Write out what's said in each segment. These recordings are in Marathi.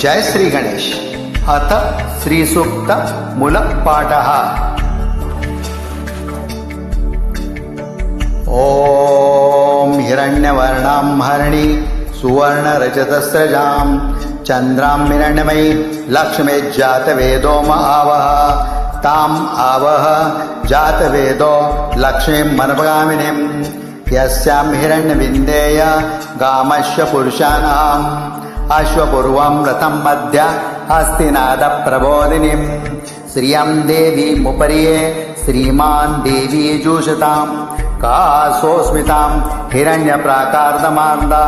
जय श्री गणेश. अथ श्री सूक्त मूलपाठः. ओम हिरण्यवर्णां हरिणी सुवर्णरजतस्रजां चंद्रां हिरण्यमयी लक्ष्मी जातवेदो आवह ताम आवह जातवेदो लक्ष्मीं मनपगामिनीं यस्यां हिरण्यविन्देय गामस्य पुरुषाणाम् अश्वपूर्वं रथं मध्य हस्तिनाद प्रबोधिनीं श्रियं देवीमुपरिये श्रीमान् देवी जुषतां कासोस्मितां हिरण्यप्राकार्धमार्दा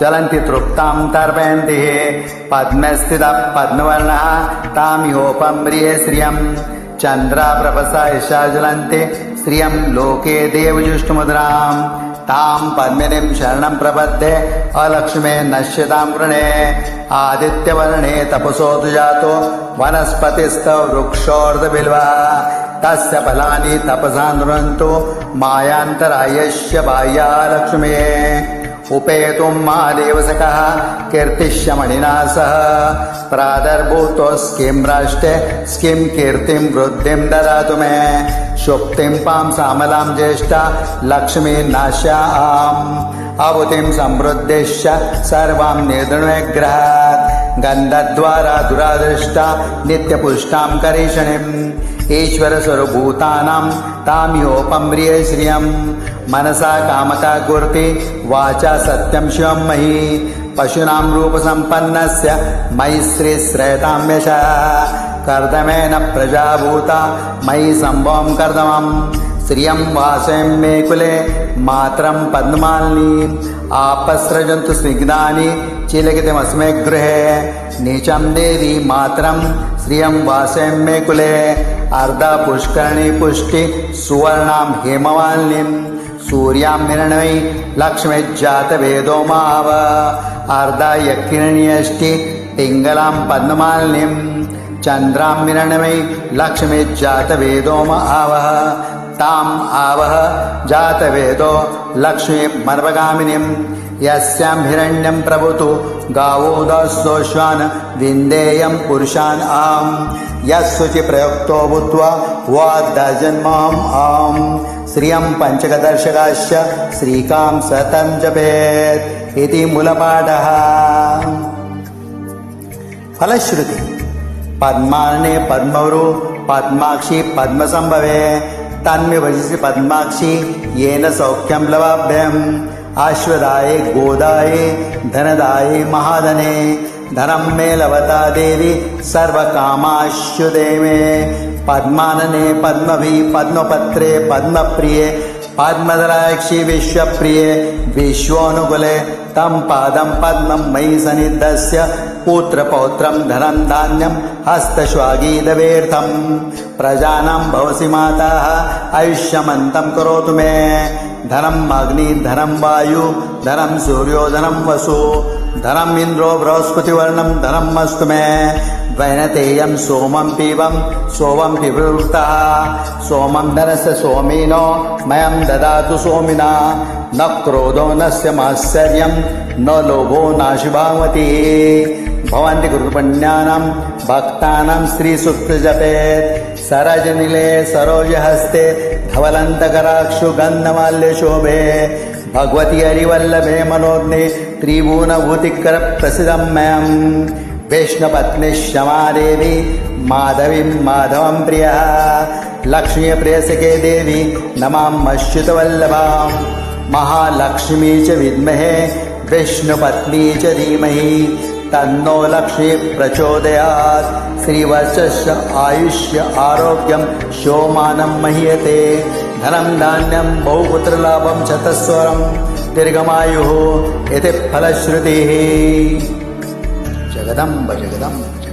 जलन्ति तृप्तां तर्पयन्ति पद्मस्थितः पद्मवर्णः तामिहोपम्रिये श्रियं चन्द्राप्रभसा यशा ज्वलन्ति श्रियं लोके देवजुष्टमुद्राम् तां पद्मिनीं शरणं प्रपद्ये अलक्ष्मे नश्यतां वृणे आदित्यवर्णे तपसोऽतु जातो वनस्पतिस्तव वृक्षोर्धबिल्वः तस्य फलानि तपसा नृणन्तु मायान्तरायस्य बाह्या लक्ष्मीः उपेतुं महादेवसखः कीर्तिश्यमणिना सह प्रादर्भूतो स्किं राष्ट्रे स्किं कीर्तिं वृद्धिं ददातु मे शुक्तिं पां सामलां ज्येष्ठा लक्ष्मी नाश्याम् अवुतिं समृद्धिश्च सर्वां निर्दृणग्रहात् गन्धद्वारा दुरादृष्टा नित्यपुष्टां करीषणीम् ईश्वरस्वरूभूतानां ताम्योपम्रिये श्रियं मनसा कामका गुर्ति वाचा सत्यं शिवं मही पशूनां रूपसम्पन्नस्य मयि श्रीश्रेतां यशः कर्दमेन प्रजाभूता मयि सम्भवं कर्दमं श्रियं वासयं मे कुले मातरं पद्मालिनीम् आपस्रजन्तु स्निग्धानि चिलकितमस्मे गृहे नीचं देवी मातरं श्रियं वासयं मे कुले अर्धा पुष्करणी पुष्टि सुवर्णां हेममालिनीं सूर्यां हिरण्मयी लक्ष्मी जातवेदो माव अर्धा यक्षिणीयष्टि पिङ्गलां पद्ममालिनीं चन्द्रां हिरण्मयी लक्ष्मी जातवेदो आवह ताम आवह जातवेदो लक्ष्मी मर्वगामिनीं यस्यां हिरण्यं प्रभुतु गावो दस्योश्वान् विन्देयं पुरुषान् आम् यस्सुचि प्रयुक्तो भूत्वा वाग्दजन्मम् आम् श्रियं पञ्चकदर्शकाश्च श्रीकां सतं जपेत् इति मूलपाठः. फलश्रुति. पद्मार्णे पद्मवरु पद्माक्षी पद्मसंभवे तन्मे भजसि पद्माक्षी येन सौख्यं लवाभ्यम् आश्वदाये गोदाये धनदाये महाधने धनं मे लभता देवी सर्वकामाश्युदे मे पद्मानने पद्मभि पद्मपत्रे पद्मप्रिये पद्मधराक्षि विश्वप्रिये विश्वोऽनुकूले तं पादं पद्मं मयि सन्निधस्य पुत्रपौत्रं धनं धान्यं हस्तश्वागीदवेर्थं प्रजानां भवसि माताः आयुष्यमन्तं करोतु मे धनम् अग्नि धनं वायु धनं सूर्यो धनं वसु धनम् इन्द्रो बृहस्पतिवर्णं धनम् अस्तु मे वैनतेयं सोमं पीबं सोमं पिबृतः सोमं धनस्य सोमिनो मयं ददातु सोमिना न क्रोधो नस्य मात्सर्यं न लोभो नाशुभावतिः भवन्ति गुरुपुण्यानां भक्तानां श्रीसूक्तजपेत् सरजनिले सरोजहस्ते धवलन्तकराक्षु गन्धमाल्यशोभे भगवति हरिवल्लभे मनोज्ञे त्रिभुवनभूतिकरप्रसिद्धं मयं वैष्णपत्नी क्षमादेवी माधवीं माधवं प्रियः लक्ष्मीप्रियसखे देवी नमाम्यच्युतवल्लभां महालक्ष्मी च विद्महे विष्णुपत्नी च धीमहि तन्नो लक्ष्मी प्रचोदयात् श्रीवत्सस्य आयुष्य आरोग्यं शोमानं मह्यते धनं धान्यं बहुपुत्रलाभं चतस्वरं दीर्घमायुः इति फलश्रुतिः. जगदम्ब जगदम्ब.